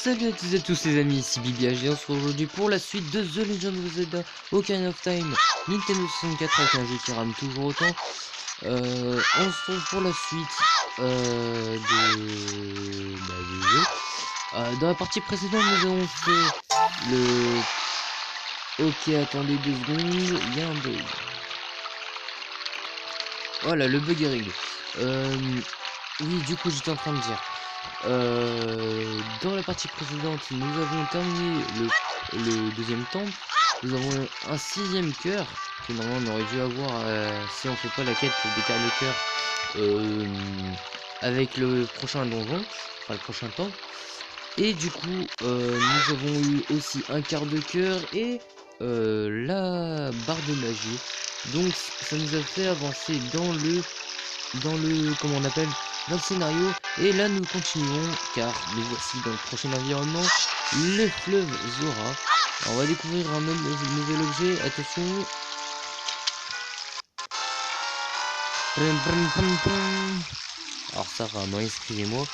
Salut à toutes et à tous les amis, ici BBHD, on se retrouve aujourd'hui pour la suite de The Legend of Zelda Ocarina of Time Nintendo 64 avec un jeu qui rame toujours autant. On se retrouve pour la suite du jeu. Dans la partie précédente nous avons fait le... Ok, attendez 2 secondes, il y a un bug. Voilà, le bug est réglé. Oui, du coup j'étais en train de dire... dans la partie précédente, nous avons terminé le deuxième temple. Nous avons un 6ème cœur que normalement on aurait dû avoir si on fait pas la quête des quarts de cœur avec le prochain donjon, enfin le prochain temple. Et du coup, nous avons eu aussi un quart de cœur et la barre de magie. Donc ça nous a fait avancer dans le comment on appelle, dans le scénario. Et là nous continuons car nous voici dans le prochain environnement, le fleuve Zora. Alors, on va découvrir un nouvel objet, attention. Alors ça rame, hein, excusez-moi.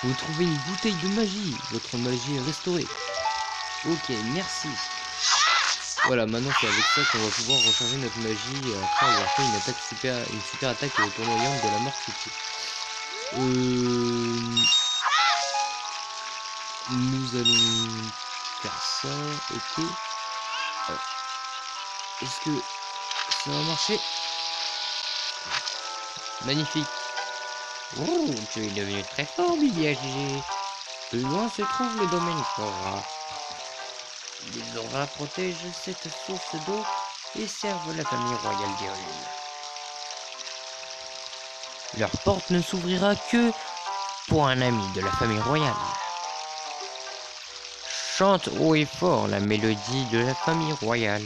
Vous trouvez une bouteille de magie, votre magie est restaurée. Ok, merci. Voilà, maintenant c'est avec ça qu'on va pouvoir recharger notre magie après avoir fait une super attaque tournoyante de la mort critique. Nous allons faire ça, ok. Alors, est-ce que ça va marcher? Magnifique. Oh, tu es devenu très fort, BBHG. Plus loin se trouve le domaine Zora. Les Zora protègent cette source d'eau et servent la famille royale d'Hyrule. Leur porte ne s'ouvrira que pour un ami de la famille royale. Chante haut et fort la mélodie de la famille royale.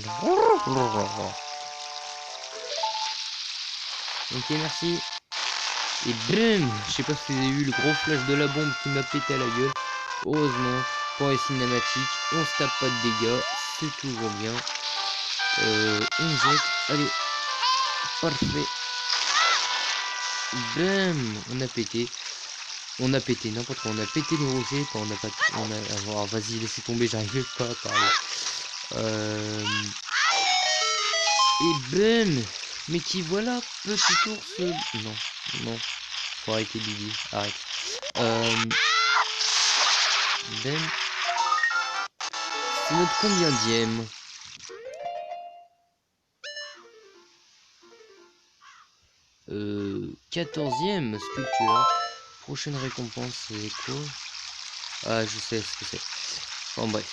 Ok, merci. Et boum, je sais pas si vous avez eu le gros flash de la bombe qui m'a pété à la gueule. Heureusement, pour les cinématiques, on se tape pas de dégâts, c'est toujours bien. On jette, allez, parfait. Bam, on a pété. On a pété n'importe quoi, on a pété les rochers, quand on a pas... Oh, vas-y, laissez tomber, j'arrive pas à parler. Et bam. Mais qui voilà, petit ours... Non, non, faut arrêter Bibi, arrête. Ben... C'est notre combienième? 14ème sculpture. Prochaine récompense, c'est quoi? Ah, je sais ce que c'est. En bref.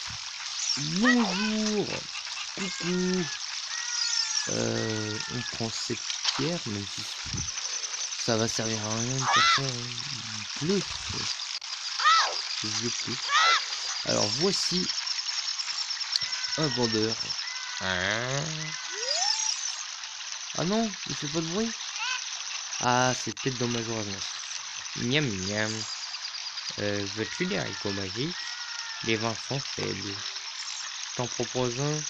Bonjour. Coucou. On prend cette pierre, même si ça va servir à rien de faire ça. Bleu. Alors voici un vendeur. Ah non, il fait pas de bruit. Ah, c'est peut-être dans ma journée. Miam miam. Veux-tu des haricots magiques? Les vins sont faibles. T'en propose un?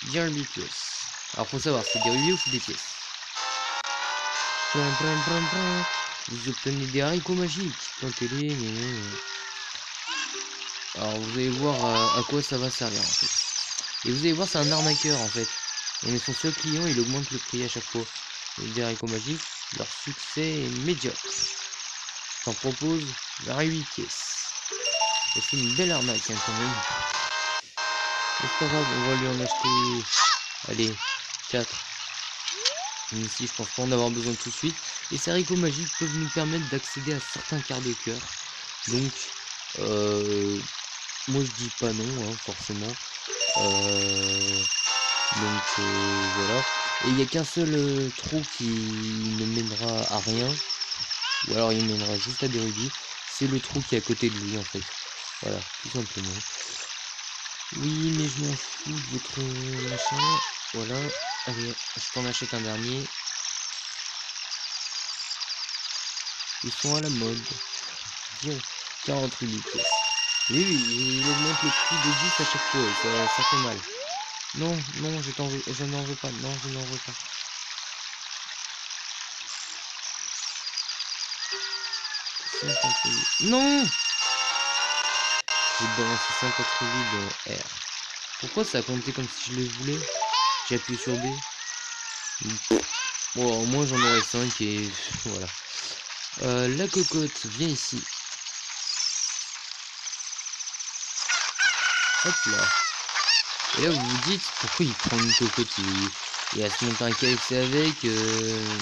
Bien 8 pièces. Alors faut savoir, c'est des rubis ou c'est des pièces. Vous obtenez des haricots magiques. Plantez-les. Alors vous allez voir à quoi ça va servir en fait. Et vous allez voir, c'est un arnaqueur en fait. On est son seul client, il augmente le prix à chaque fois. Les haricots magiques, leur succès est médiocre. T'en propose 28 pièces. Et c'est une belle arnaque hein, quand même. Mais c'est pas grave, on va lui en acheter. Allez, 4. Ici, je pense pas en avoir besoin tout de suite. Et ces haricots magiques peuvent nous permettre d'accéder à certains quarts de cœur. Donc, moi je dis pas non, hein, forcément. Voilà. Et il n'y a qu'un seul trou qui ne mènera à rien. Ou alors il mènera juste à des rubis. C'est le trou qui est à côté de lui en fait. Voilà, tout simplement. Oui, mais je m'en fous de votre machin. Voilà. Allez, je t'en achète un dernier. Ils sont à la mode. Bien, 48 pièces. Oui, oui, il augmente le prix de 10 à chaque fois. Et ça fait mal. Non, non, je n'en veux pas. Non, je n'en veux pas. Non! J'ai balancé 188 dans R. Pourquoi ça a compté comme si je le voulais? J'ai appuyé sur B. Bon, au moins j'en aurai 5 et voilà. La cocotte, viens ici. Hop là. Et là vous vous dites, pourquoi il prend une cocotte? Il va se monter un KFC avec.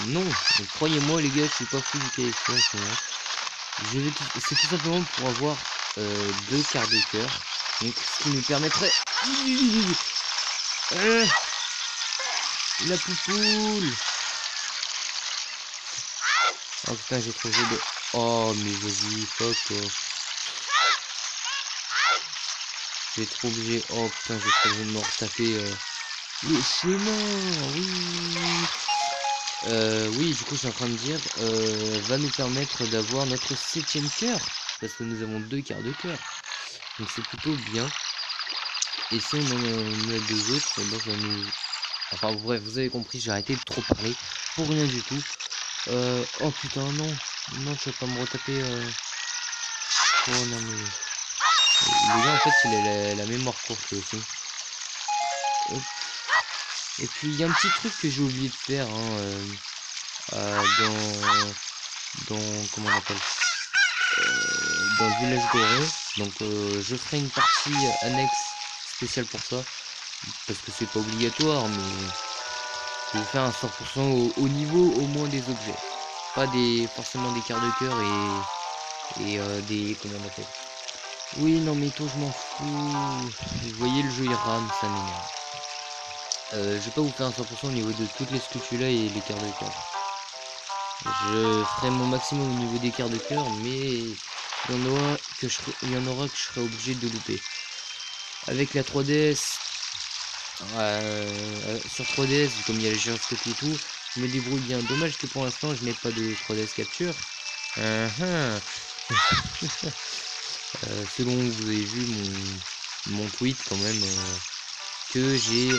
Non, croyez-moi les gars, je suis pas fou du KFC en ce moment. C'est tout simplement pour avoir 2 quarts de cœur. Donc ce qui nous permettrait... la poupoule. Oh putain, j'ai trouvé de... Oh mais vas-y, fuck toi. J'ai trop obligé... Oh putain, j'ai trop obligé de me retaper le chemin. Oui. Oui, du coup, je suis en train de dire, va nous permettre d'avoir notre 7ème cœur. Parce que nous avons 2 quarts de cœur. Donc c'est plutôt bien. Et si on en a 2 autres, ben ça nous... Enfin bref, vous avez compris, j'ai arrêté de trop parler. Pour rien du tout. Oh putain, non. Non, je vais pas me retaper... Oh non mais... Le gars, en fait, il a la mémoire courte aussi. Hop. Et puis, il y a un petit truc que j'ai oublié de faire, hein, dans comment on appelle, dans le village doré. Donc je ferai une partie annexe spéciale pour ça, parce que c'est pas obligatoire, mais je vais faire un 100% au niveau au moins des objets, pas forcément des quarts de cœur et des, comment on appelle, oui non mais toi je m'en fous, vous voyez le jeu il rame, ça m'énerve. Je vais pas vous faire un 100% au niveau de toutes les sculptures là et les quarts de cœur. Je ferai mon maximum au niveau des quarts de cœur, mais il y en aura que je serai obligé de louper. Avec la 3DS, sur 3DS, comme il y a le gyroscope et tout, je me débrouille bien. Dommage que pour l'instant je n'ai pas de 3DS capture. Selon vous avez vu mon tweet quand même, que j'ai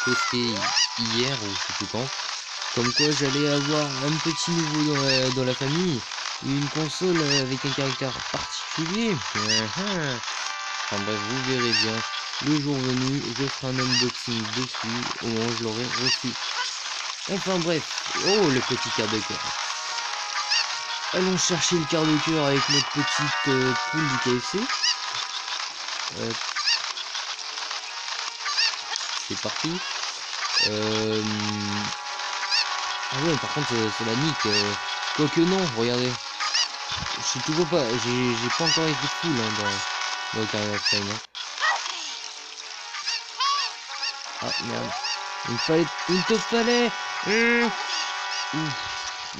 posté hier ou je sais plus quand. Comme quoi j'allais avoir un petit nouveau dans la famille, une console avec un caractère particulier. Enfin bref, vous verrez bien. Le jour venu, je ferai un unboxing dessus au moment où je l'aurai reçu. Enfin bref, oh le petit quart de cœur. Allons chercher le quart de cœur avec notre petite poule du KFC. C'est parti. Ah ouais, par contre, c'est la nique. Quoique non, regardez. Je suis toujours pas... J'ai pas encore été full hein, dans Ocarina of Time. Hein. Ah merde. Il te fallait...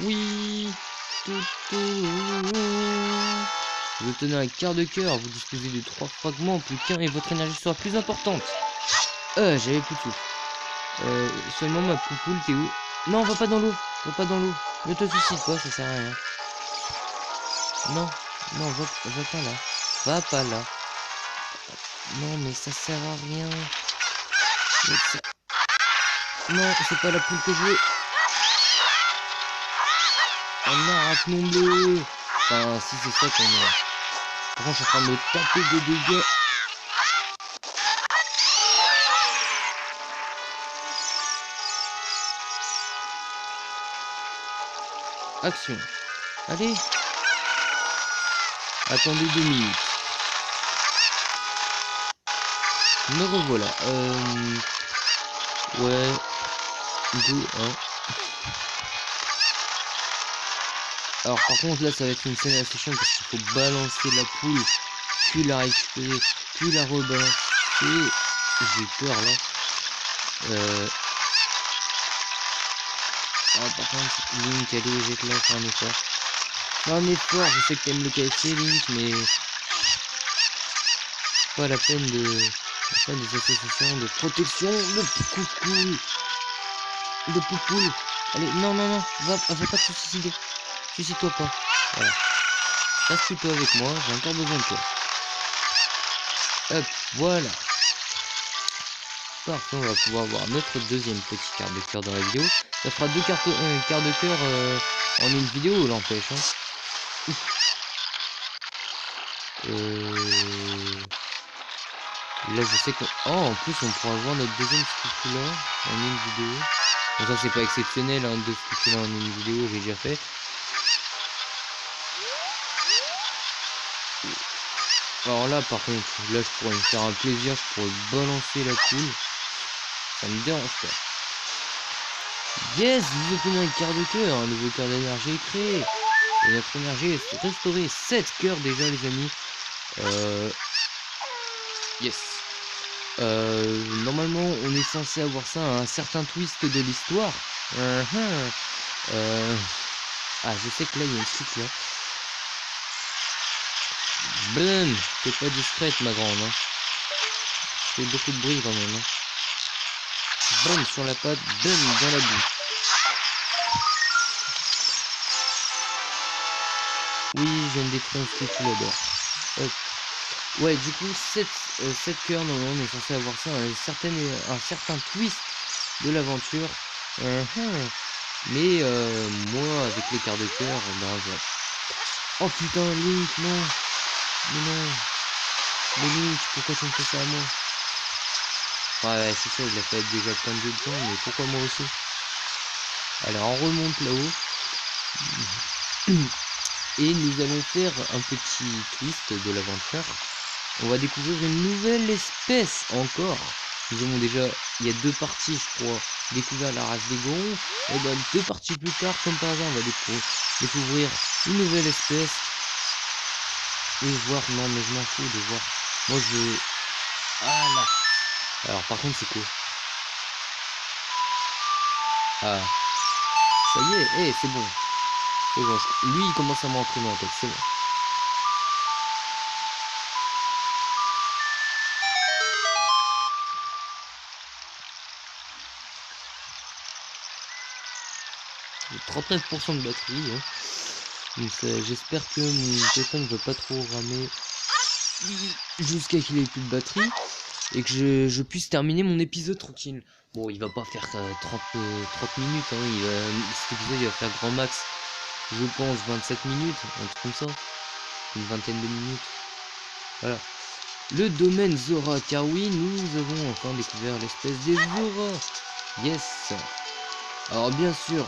Oui. Vous obtenez un quart de cœur. Vous disposez de 3 fragments, plus qu'un, et votre énergie sera plus importante. J'avais plus de souffle. Seulement ma poupoule, t'es où? Non, va pas dans l'eau. Va pas dans l'eau. Ne te suicide pas, ça sert à rien. Non, non, va pas là. Va pas là. Non, mais ça sert à rien. Non, c'est pas la poule que je veux. Un arachnon. Enfin, si c'est ça qu'on a. Par contre, je suis en train de me taper des dégâts. Action. Allez. Attendez 2 minutes. Me revoilà. Ouais. 2, 1. Alors par contre là ça va être une scène assez chiante parce qu'il faut balancer la poule, puis la récupérer, puis la rebalancer. J'ai peur là. Ah par contre Link, allez jette là, fais un effort. Fais un effort, je sais que t'aimes le KFC Link, mais c'est pas la peine de faire des associations de protection de poupoule. De poupoule. Allez, non, va pas te suicider. Suicide-toi pas. Voilà. Reste plutôt avec moi, j'ai encore besoin de toi. Hop, voilà. Parfait, on va pouvoir avoir notre deuxième petit quart de cœur dans la vidéo. Ça fera 2 quarts de cœur en une vidéo, l'empêche. Hein. Là, je sais qu'on... Oh, en plus, on pourra voir notre deuxième scrupula en une vidéo. Bon, ça, c'est pas exceptionnel, hein, deux scrupulas en une vidéo, j'ai déjà fait. Alors là, par contre, là, je pourrais me faire un plaisir, je pourrais balancer la poule. Ça me dérange pas. Yes, vous obtenez un quart de cœur, un nouveau cœur d'énergie est créé. Et notre énergie est restaurée. 7 cœurs déjà, les amis. Yes. Normalement, on est censé avoir ça à un certain twist de l'histoire. Ah, je sais que là, il y a une truc là. Boum, t'es pas discrète, ma grande. Hein. Tu fais beaucoup de bruit quand même. Hein. Boum, sur la patte, boum, dans la boue. Oui, je viens de détruire ce que tu l'adores. Hop. Ouais, du coup, 7 cœurs, normalement, on est censé avoir ça à un certain twist de l'aventure. Mais moi, avec les quarts de cœur, non, oh putain, Link, non. Mais non. Mais Link, pourquoi tu me fais ça à moi? Ouais, c'est ça, il a fait déjà plein de gens, mais pourquoi moi aussi? Alors, on remonte là-haut. Et nous allons faire un petit twist de l'aventure. On va découvrir une nouvelle espèce encore. Nous avons déjà, il y a 2 parties, je crois, découvert la race des gorons. Et ben 2 parties plus tard, comme par hasard, on va découvrir une nouvelle espèce. Et voir, non mais je m'en fous de voir. Moi je veux... Ah là. Alors par contre c'est quoi? Ah. Ça y est, hey, c'est bon. C'est bon. Lui il commence à m'entrer dans la tête, c'est bon. J'ai 39% de batterie. Hein. Donc j'espère que mon téléphone ne va pas trop ramer jusqu'à qu'il ait plus de batterie. Et que je puisse terminer mon épisode tranquille. Bon, il va pas faire 30 minutes, hein. Cet épisode il va faire grand max, je pense, 27 minutes, un truc comme ça. Une vingtaine de minutes. Voilà. Le domaine Zora, car oui, nous avons enfin découvert l'espèce des Zora. Yes. Alors bien sûr,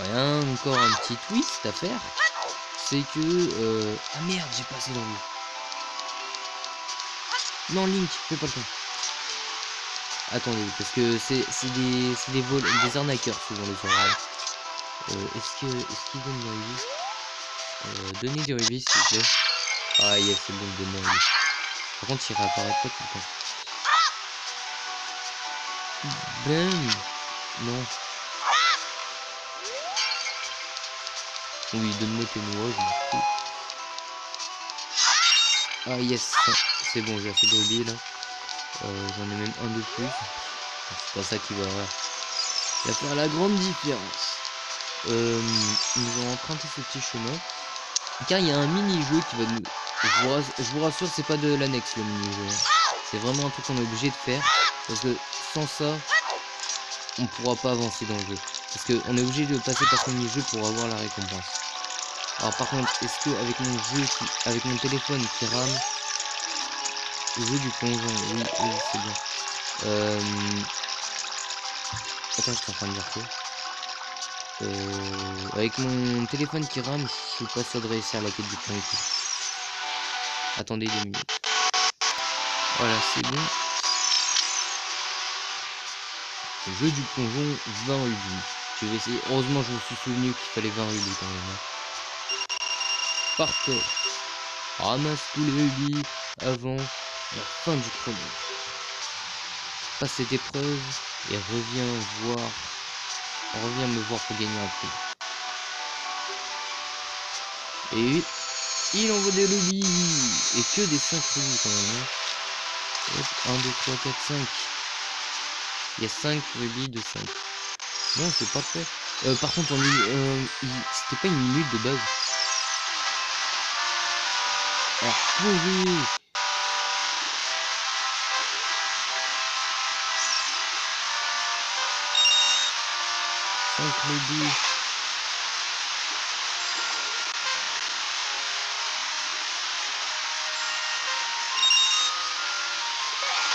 rien, encore un petit twist à faire. C'est que... Ah merde, j'ai passé dans l'eau. Non, Link, fais pas le con. Attendez, parce que c'est des arnaqueurs souvent les oreilles. Est-ce qu'ils donnent des rubis? Donnez des rubis s'il vous plaît. Ah yes, c'est bon, donne des rubis. Par contre, il réapparaît pas tout le temps. Ben non. Oui, donne-moi tes noix, je m'en fous. Ah yes, c'est bon, j'ai assez de rubis là. J'en ai même un de plus. C'est pas ça qui va faire la grande différence. Nous allons emprunter ce petit chemin. Car il y a un mini-jeu qui va nous... Je vous rassure, c'est pas de l'annexe le mini-jeu. C'est vraiment un truc qu'on est obligé de faire. Parce que sans ça, on pourra pas avancer dans le jeu. Parce qu'on est obligé de passer par ce mini-jeu pour avoir la récompense. Alors par contre, est-ce que avec mon jeu avec mon téléphone qui rame, le jeu du plongeon, oui, c'est bien. Attends, je suis en train de dire quoi? Avec mon téléphone qui rame, je suis pas sûr de réussir la quête du plongeon. Attendez 2 minutes. Voilà, c'est bon. Jeu du plongeon, 20 rubis. Je vais essayer. Heureusement, je me suis souvenu qu'il fallait 20 rubis quand même. Parfait. Ramasse tous les rubis avant la fin du chrono. Passe cette épreuve et reviens me voir pour gagner un prix. Et il envoie des rubis. Et que des 5 rubis quand même. Hein. Hop, 1, 2, 3, 4, 5. Il y a 5 rubis de 5. Non, c'est parfait. Par contre, c'était pas une minute de base. Alors, plongez. 5 rubis.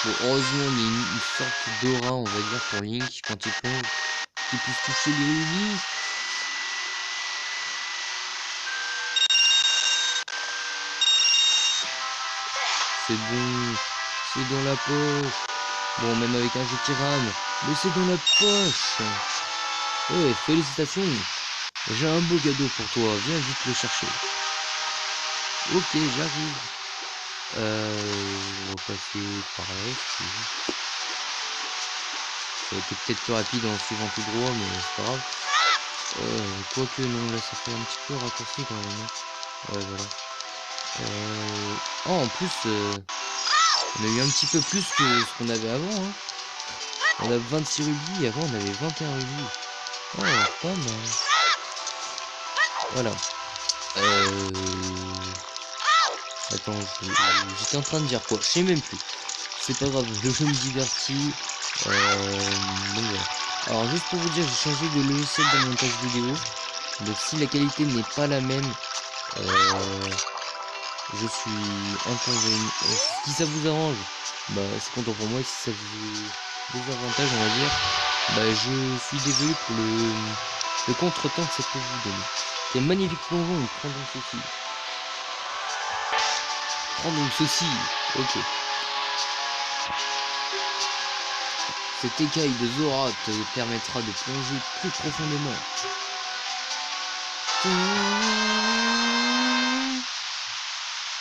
Bon, heureusement, il y a une sorte d'aura, on va dire, pour Link quand il plonge, qu'il puisse toucher les rubis. C'est bon, c'est dans la poche. Bon, même avec un jeu qui rame, mais c'est dans la poche. Ouais, félicitations. J'ai un beau cadeau pour toi, viens vite le chercher. Ok, j'arrive. On va passer par là. Ça a été peut-être plus rapide en suivant tout droit, mais c'est pas grave. Quoique, non, là ça fait un petit peu raccourci quand même. Hein. Ouais, voilà. Oh, en plus, on a eu un petit peu plus que ce qu'on avait avant. Hein. On a 26 rubis, avant on avait 21 rubis. Oh, pas mal. Voilà. Attends, j'étais en train de dire quoi? Je sais même plus. C'est pas grave, le jeu me divertit. Donc voilà. Alors juste pour vous dire, j'ai changé de logiciel de montage vidéo. Donc si la qualité n'est pas la même, je suis inconvénient. Si ça vous arrange, bah c'est content pour moi. Si ça vous désavantage, on va dire, bah je suis désolé pour le contretemps que ça peut vous donner. C'est magnifique plongeon, prends donc ceci. Prends donc ceci. Ok. Cette écaille de Zora te permettra de plonger plus profondément.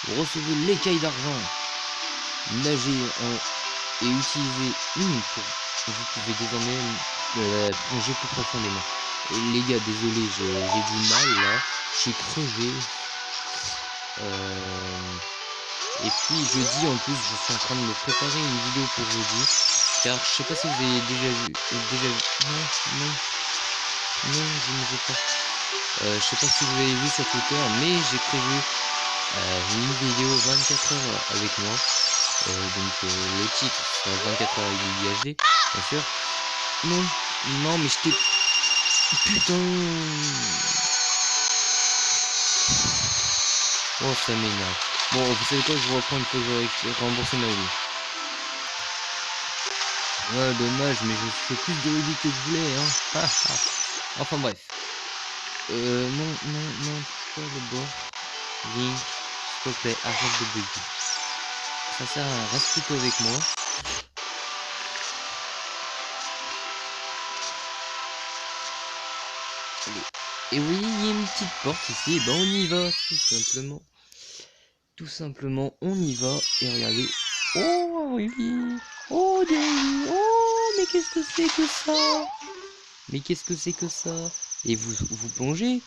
Vous recevez l'écaille d'argent. Nagez et utilisez une pour... Vous pouvez désormais plonger plus profondément. Et les gars, désolé, j'ai du mal là. Je suis crevé. Et puis jeudi en plus, je suis en train de me préparer une vidéo pour jeudi. Car je sais pas si vous avez déjà vu. Non, je ne veux pas. Je sais pas si vous avez vu sur Twitter, mais j'ai prévu une vidéo 24 heures avec moi. Donc le titre sera 24 heures avec du HD, bien sûr. Non, mais je t'ai... Putain. Oh, ça m'énerve. Bon, vous savez quoi, je vous reprends une fois que j'aurai remboursé ma vie. Ouais, dommage, mais je fais plus de rubis que je voulais, hein. Enfin bref. Non, pas le bord. Link, s'il te plaît, arrête de bugger. Ça sert à rien, reste plutôt avec moi. Allez. Et oui, il y a une petite porte ici, et ben on y va, tout simplement. Tout simplement, on y va, et regardez. Oh, oui. Oh, des rubis. Oh, mais qu'est-ce que c'est que ça? Mais qu'est-ce que c'est que ça? Et vous plongez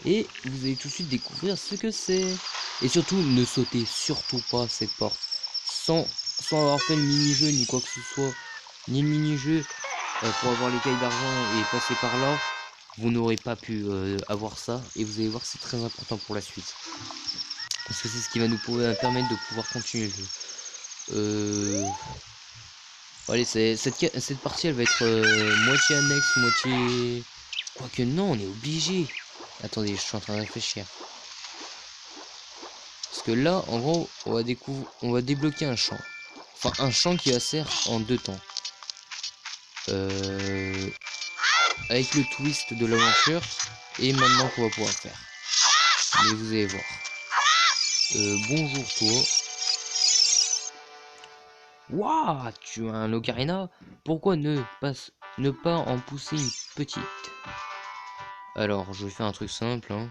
et vous allez tout de suite découvrir ce que c'est. Et surtout, ne sautez surtout pas cette porte sans avoir fait le mini-jeu ni quoi que ce soit, ni le mini-jeu pour avoir l'écaille d'argent et passer par là. Vous n'aurez pas pu avoir ça et vous allez voir que c'est très important pour la suite. Parce que c'est ce qui va nous permettre de pouvoir continuer le jeu. Allez, cette partie elle va être moitié annexe, moitié... Quoique non, on est obligé. Attendez, je suis en train de réfléchir. Parce que là, en gros, on va débloquer un champ. Enfin, un champ qui va se faire en 2 temps. Avec le twist de l'aventure. Et maintenant qu'on va pouvoir faire. Mais vous allez voir. Bonjour toi. Waouh, tu as un ocarina? Pourquoi ne pas en pousser une petite? Alors, je vais faire un truc simple. Hein.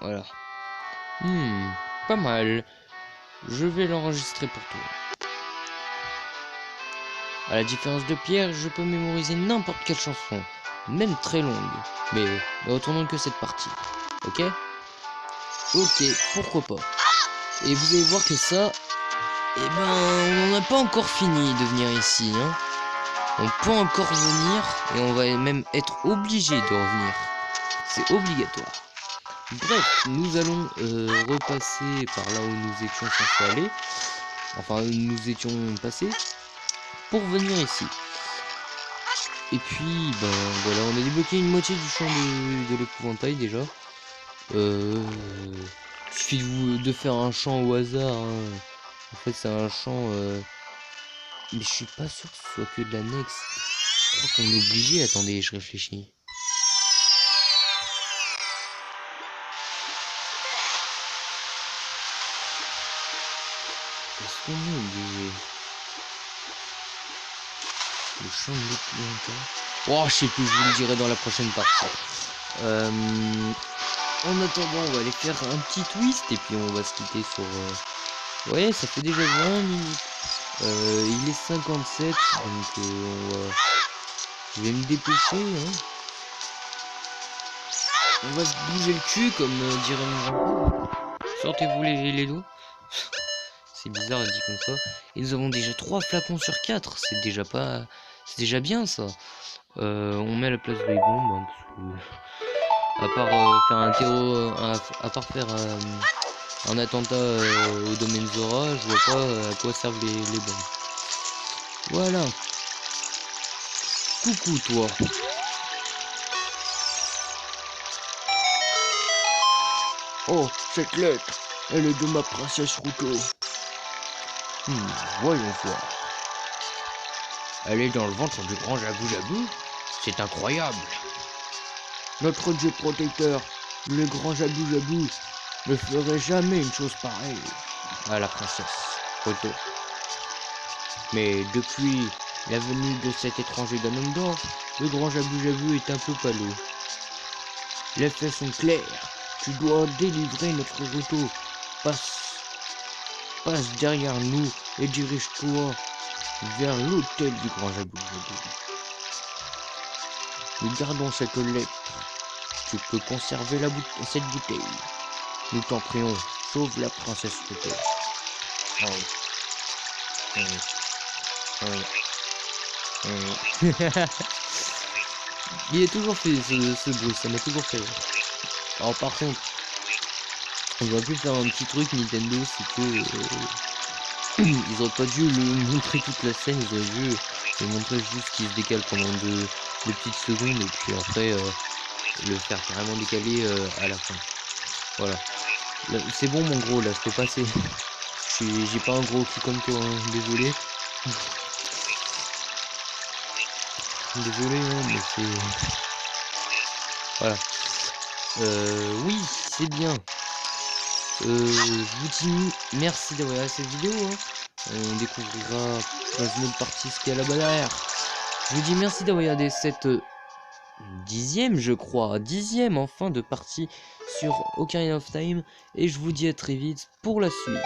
Voilà. Pas mal. Je vais l'enregistrer pour toi. À la différence de Pierre, je peux mémoriser n'importe quelle chanson, même très longue. Mais retournons que cette partie. Ok? Ok, pourquoi pas. Et vous allez voir que ça, eh ben, on n'en a pas encore fini de venir ici. Hein. On peut encore venir et on va même être obligé de revenir. C'est obligatoire. Bref, nous allons repasser par là où nous étions censés aller. Enfin, nous étions passés pour venir ici. Et puis, ben voilà, on a débloqué une moitié du champ de l'épouvantail déjà. Il suffit de faire un champ au hasard. Hein. En fait, c'est un champ. Mais je suis pas sûr que ce soit que de l'annexe. Je crois qu'on est obligé. Attendez, je réfléchis. Est-ce qu'on est obligé? Le champ de l'épouvantail. Oh, je sais plus, je vous le dirai dans la prochaine partie. En attendant, on va aller faire un petit twist et puis on va se quitter sur... Ouais, ça fait déjà 20 minutes. Il est 57, donc je vais me dépêcher. Hein. On va se bouger le cul, comme dirait mon grand. Sortez-vous les doigts. C'est bizarre, dit comme ça. Et nous avons déjà 3 flacons sur 4. C'est déjà pas... C'est déjà bien, ça. On met à la place des bombes, hein, parce que... À part faire un terreau... à part faire un attentat au domaine Zora, je vois pas à quoi servent les bombes. Voilà. Coucou, toi. Oh, cette lettre, elle est de ma princesse Ruto. Voyons voir. Elle est dans le ventre du grand Jabou Jabou. C'est incroyable. Notre dieu protecteur, le grand Jabou Jabou, ne ferait jamais une chose pareille à la princesse Ruto. Mais depuis la venue de cet étranger Ganondorf, le grand Jabou Jabou est un peu palot. Les faits sont clairs. Tu dois délivrer notre Ruto. Passe derrière nous et dirige-toi vers l'hôtel du grand Jabou Jabou. Nous gardons cette lettre. Tu peux conserver cette bouteille. Nous t'en prions, sauve la princesse Ruto. Il a toujours fait ce bruit, ça m'a toujours fait. Alors par contre, on aurait pu faire un petit truc Nintendo, c'est que ils auraient pas dû le montrer toute la scène, ils auraient dû le montrer juste qu'il se décale pendant deux petites secondes et puis après le faire carrément décaler à la fin. Voilà. C'est bon mon gros, là je peux passer. J'ai pas un gros cul comme toi, hein. Désolé. Désolé, hein, mais c'est... Voilà. Oui, c'est bien. Je vous dis merci d'avoir regardé cette vidéo. Hein. On découvrira dans une autre partie ce qu'il y a là-bas derrière. Je vous dis merci d'avoir regardé cette 10e, je crois, 10e enfin de partie sur Ocarina of Time. Et je vous dis à très vite pour la suite.